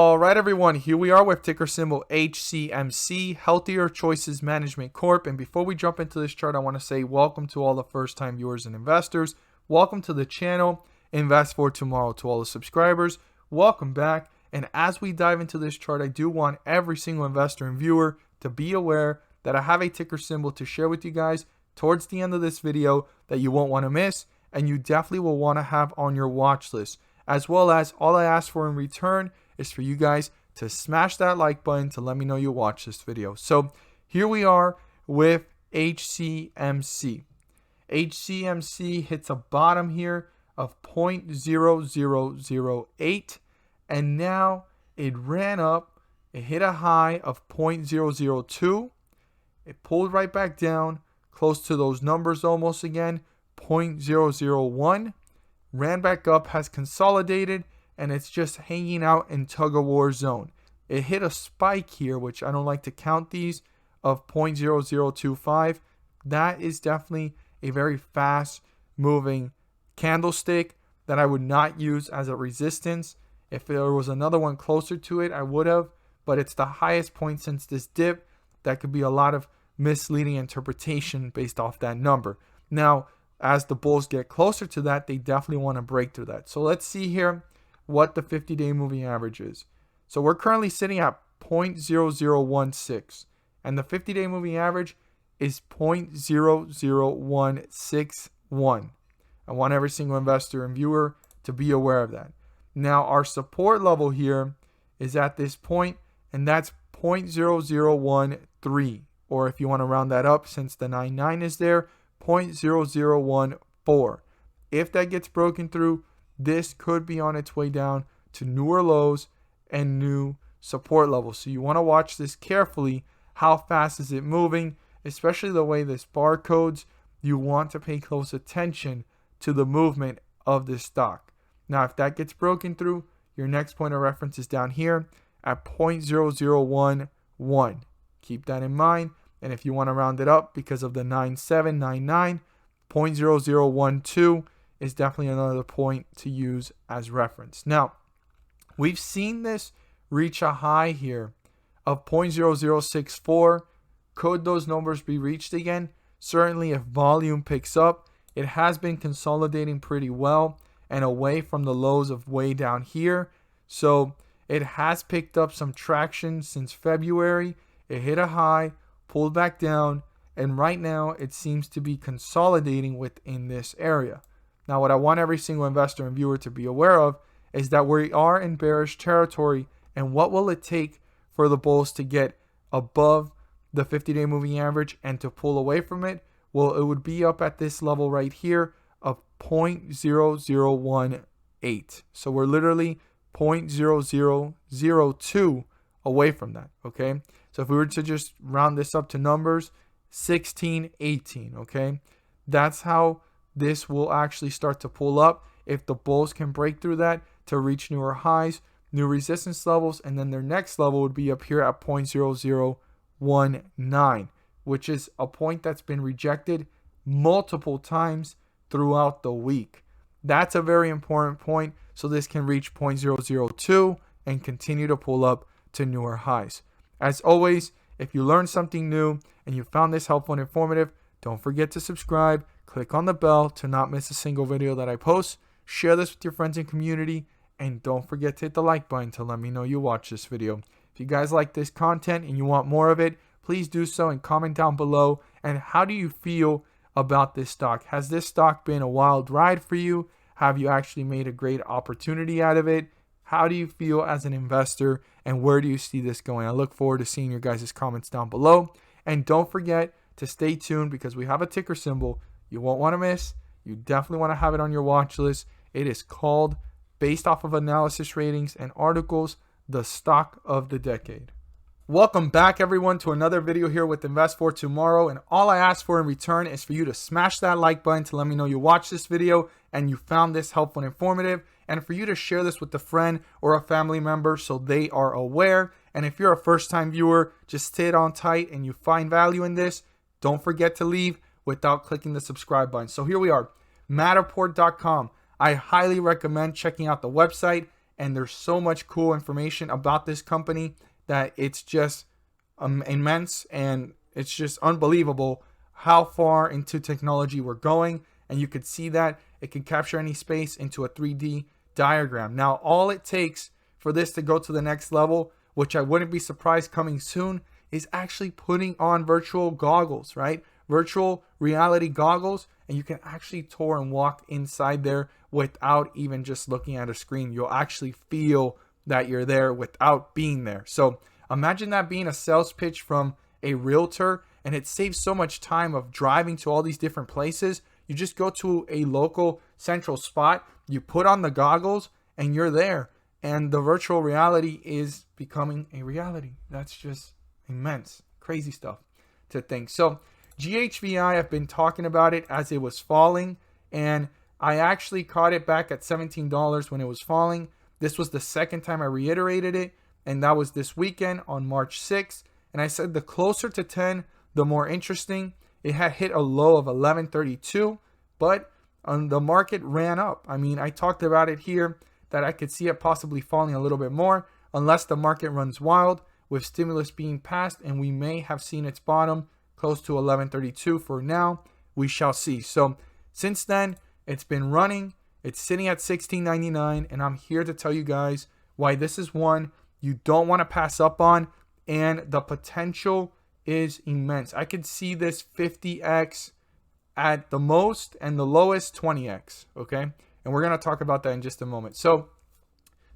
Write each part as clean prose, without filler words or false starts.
All right, everyone, here we are with ticker symbol HCMC, Healthier Choices Management Corp. And before we jump into this chart, I want to say welcome to all the first-time viewers and investors. Welcome to the channel. Invest for Tomorrow. To all the subscribers, welcome back. And as we dive into this chart, I do want every single investor and viewer to be aware that I have a ticker symbol to share with you guys towards the end of this video that you won't want to miss, and you definitely will want to have on your watch list. As well as, all I ask for in return is for you guys to smash that like button to let me know you watch this video. So here we are with HCMC. HCMC hits a bottom here of 0.0008, and now it ran up. It hit a high of 0.002. It pulled right back down, close to those numbers almost again, 0.001. Ran back up, has consolidated, and it's just hanging out in tug-of-war zone. It hit a spike here, which I don't like to count these, of 0.0025. That is definitely a very fast-moving candlestick that I would not use as a resistance. If there was another one closer to it, I would have, but it's the highest point since this dip. That could be a lot of misleading interpretation based off that number. Now, as the bulls get closer to that, they definitely want to break through that. So let's see here what the 50-day moving average is. So we're currently sitting at 0.0016, and the 50-day moving average is 0.00161. I want every single investor and viewer to be aware of that. Now, our support level here is at this point, and that's 0.0013, or if you want to round that up, since the 99 is there, 0.0014. If that gets broken through, this could be on its way down to newer lows and new support levels. So you want to watch this carefully. How fast is it moving? Especially the way this barcodes, you want to pay close attention to the movement of this stock. Now, if that gets broken through, your next point of reference is down here at 0.0011. Keep that in mind. And if you want to round it up because of the 9799, 0.0012 is definitely another point to use as reference. Now, we've seen this reach a high here of 0.0064. Could those numbers be reached again? Certainly, if volume picks up. It has been consolidating pretty well and away from the lows of way down here. So it has picked up some traction since February. It hit a high, pulled back down, and right now it seems to be consolidating within this area. Now, what I want every single investor and viewer to be aware of is that we are in bearish territory, and what will it take for the bulls to get above the 50-day moving average and to pull away from it? Well, it would be up at this level right here of 0.0018. So we're literally 0.0002 away from that, okay? So if we were to just round this up to numbers, 16, 18, okay? That's how this will actually start to pull up if the bulls can break through that to reach newer highs, new resistance levels, and then their next level would be up here at 0.0019, which is a point that's been rejected multiple times throughout the week. That's a very important point, so this can reach 0.002 and continue to pull up to newer highs. As always, if you learned something new and you found this helpful and informative, don't forget to subscribe, click on the bell to not miss a single video that I post, share this with your friends and community, and don't forget to hit the like button to let me know you watch this video. If you guys like this content and you want more of it, please do so and comment down below. And how do you feel about this stock? Has this stock been a wild ride for you? Have you actually made a great opportunity out of it? How do you feel as an investor, and where do you see this going? I look forward to seeing your guys' comments down below. And don't forget to stay tuned because we have a ticker symbol you won't want to miss. You definitely want to have it on your watch list. It is called, based off of analysis ratings and articles, the stock of the decade. Welcome back, everyone, to another video here with Invest for Tomorrow. And all I ask for in return is for you to smash that like button to let me know you watched this video and you found this helpful and informative, and for you to share this with a friend or a family member so they are aware. And if you're a first-time viewer, just stay on tight and you find value in this, don't forget to leave without clicking the subscribe button. So here we are, Matterport.com. I highly recommend checking out the website and there's so much cool information about this company that it's just immense, and it's just unbelievable how far into technology we're going. And you could see that it can capture any space into a 3D diagram. Now, all it takes for this to go to the next level, which I wouldn't be surprised coming soon, is actually putting on virtual goggles, right? Virtual reality goggles, and you can actually tour and walk inside there without even just looking at a screen. You'll actually feel that you're there without being there. So imagine that being a sales pitch from a realtor, and it saves so much time of driving to all these different places. You just go to a local central spot, you put on the goggles, and you're there. And the virtual reality is becoming a reality. That's just immense, crazy stuff to think. So GHVI, I've been talking about it as it was falling, and I actually caught it back at $17 when it was falling. This was the second time I reiterated it, and that was this weekend on March 6th. And I said the closer to 10, the more interesting. It had hit a low of 11.32, but the market ran up. I mean, I talked about it here that I could see it possibly falling a little bit more unless the market runs wild with stimulus being passed, and we may have seen its bottom close to 11.32 for now. We shall see. So since then, it's been running. It's sitting at $16.99, and I'm here to tell you guys why this is one you don't want to pass up on, and the potential is immense. I could see this 50x at the most, and the lowest 20x, okay? And we're going to talk about that in just a moment. So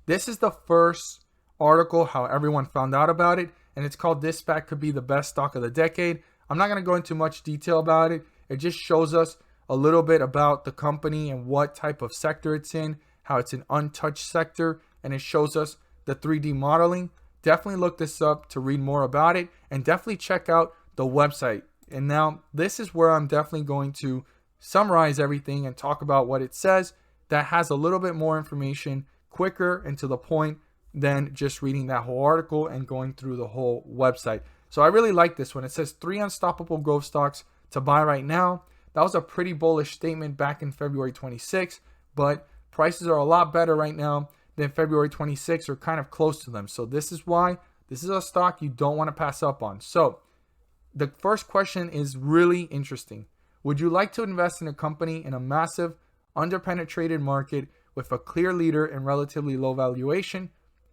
this is the first article how everyone found out about it, and it's called "This SPAC Could Be the Best Stock of the Decade." I'm not going to go into much detail about it. It just shows us a little bit about the company and what type of sector it's in, how it's an untouched sector, and it shows us the 3D modeling. Definitely look this up to read more about it, and definitely check out the website. And now this is where I'm definitely going to summarize everything and talk about what it says that has a little bit more information, quicker and to the point than just reading that whole article and going through the whole website. So I really like this one. It says 3 unstoppable growth stocks to buy right now. That was a pretty bullish statement back in February 26th, but prices are a lot better right now than February 26th, or kind of close to them. So this is why this is a stock you don't want to pass up on. So the first question is really interesting. Would you like to invest in a company in a massive, underpenetrated market with a clear leader and relatively low valuation?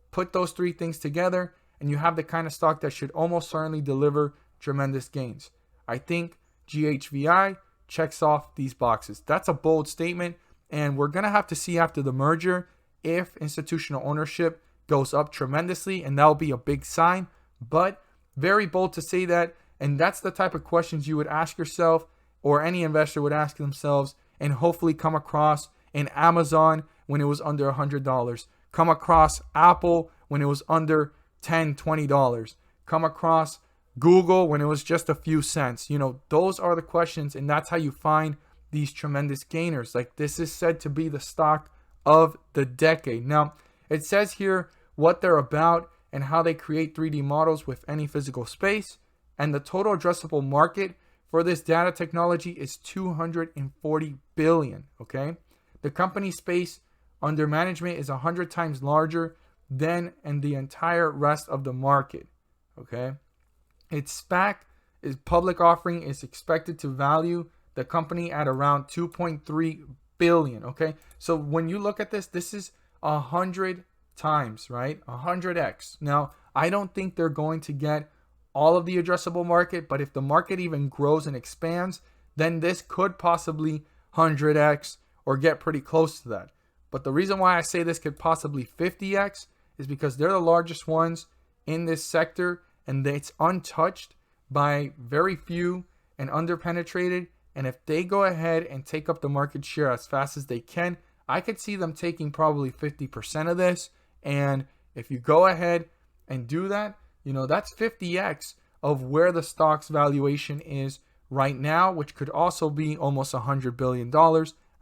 Put those 3 things together, and you have the kind of stock that should almost certainly deliver tremendous gains. I think GHVI checks off these boxes. That's a bold statement, and we're going to have to see after the merger if institutional ownership goes up tremendously, and that'll be a big sign. But very bold to say that, and that's the type of questions you would ask yourself, or any investor would ask themselves, and hopefully come across in Amazon when it was under $100, come across Apple when it was under $10, $20, come across Google when it was just a few cents. You know, those are the questions, and that's how you find these tremendous gainers. Like, this is said to be the stock of the decade. Now, it says here what they're about and how they create 3D models with any physical space, and the total addressable market for this data technology is $240 billion, okay? The company space under management is 100 times larger than in the entire rest of the market, okay? Its SPAC is public offering is expected to value the company at around 2.3 billion, okay? So when you look at this, this is 100 times, right? 100x. Now, I don't think they're going to get all of the addressable market, but if the market even grows and expands, then this could possibly 100x or get pretty close to that. But the reason why I say this could possibly 50x is because they're the largest ones in this sector, and it's untouched by very few and underpenetrated. And if they go ahead and take up the market share as fast as they can, I could see them taking probably 50% of this. And if you go ahead and do that, you know, that's 50x of where the stock's valuation is right now, which could also be almost $100 billion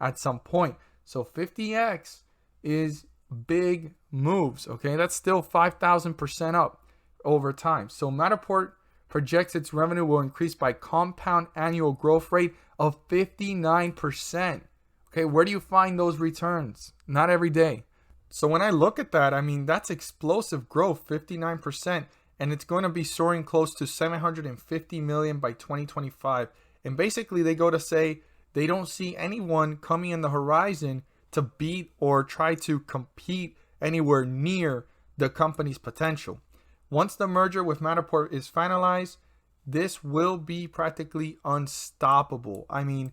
at some point. So 50x is big moves, okay? That's still 5,000% up over time. So Matterport projects its revenue will increase by compound annual growth rate of 59%. Okay, where do you find those returns? Not every day. So when I look at that, I mean, that's explosive growth, 59%, and it's going to be soaring close to 750 million by 2025. And basically they go to say they don't see anyone coming in the horizon to beat or try to compete anywhere near the company's potential. Once the merger with Matterport is finalized, this will be practically unstoppable. I mean,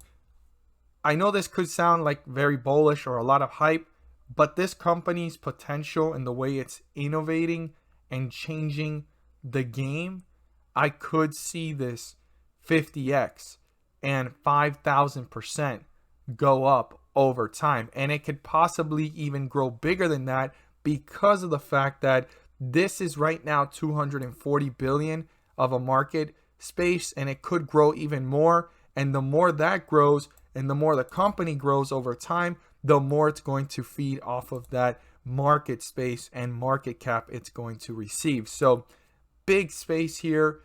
I know this could sound like very bullish or a lot of hype, but this company's potential and the way it's innovating and changing the game, I could see this 50x and 5,000% go up over time. And it could possibly even grow bigger than that because of the fact that this is right now 240 billion of a market space, and it could grow even more. And the more that grows and the more the company grows over time, the more it's going to feed off of that market space and market cap it's going to receive. So big space here,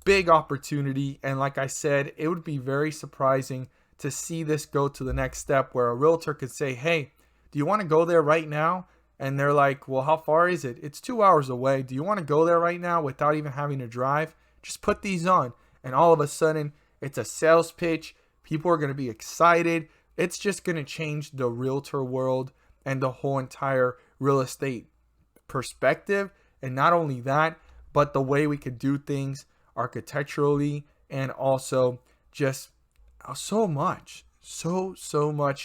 big opportunity. And like I said, it would be very surprising to see this go to the next step where a realtor could say, hey, do you want to go there right now? And they're like, well, how far is it? It's 2 hours away. Do you want to go there right now without even having to drive? Just put these on. And all of a sudden, it's a sales pitch. People are going to be excited. It's just going to change the realtor world and the whole entire real estate perspective. And not only that, but the way we could do things architecturally, and also just so much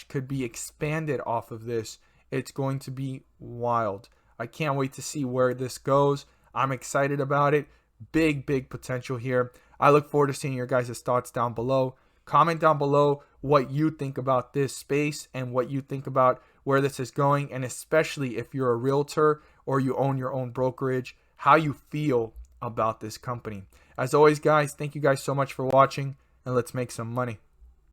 could be expanded off of this. It's going to be wild. I can't wait to see where this goes. I'm excited about it. Big potential here. I look forward to seeing your guys' thoughts down below. Comment down below what you think about this space and what you think about where this is going, and especially if you're a realtor or you own your own brokerage, how you feel about this company. As always, guys, thank you guys so much for watching, and let's make some money.